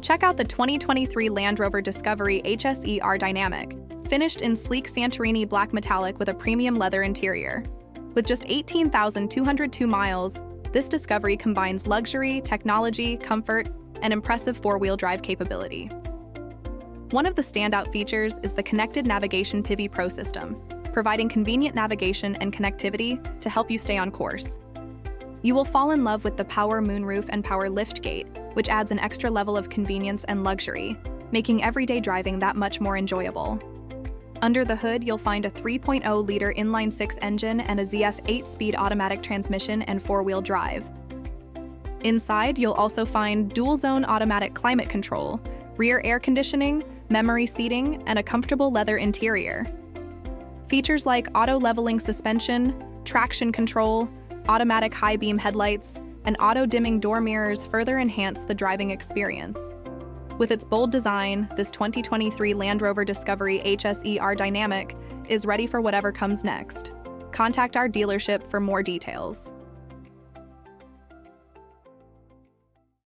Check out the 2023 Land Rover Discovery HSE Dynamic, finished in sleek Santorini Black Metallic with a premium leather interior. With just 18,202 miles, this Discovery combines luxury, technology, comfort, and impressive four-wheel drive capability. One of the standout features is the Connected Navigation PIV Pro system, providing convenient navigation and connectivity to help you stay on course. You will fall in love with the power moonroof and power liftgate, which adds an extra level of convenience and luxury, making everyday driving that much more enjoyable. Under the hood, you'll find a 3.0-liter inline-six engine and a ZF 8-speed automatic transmission and four-wheel drive. Inside, you'll also find dual-zone automatic climate control, rear air conditioning, memory seating, and a comfortable leather interior. Features like auto-leveling suspension, traction control, automatic high-beam headlights, and auto-dimming door mirrors further enhance the driving experience. With its bold design, this 2023 Land Rover Discovery HSE Dynamic is ready for whatever comes next. Contact our dealership for more details.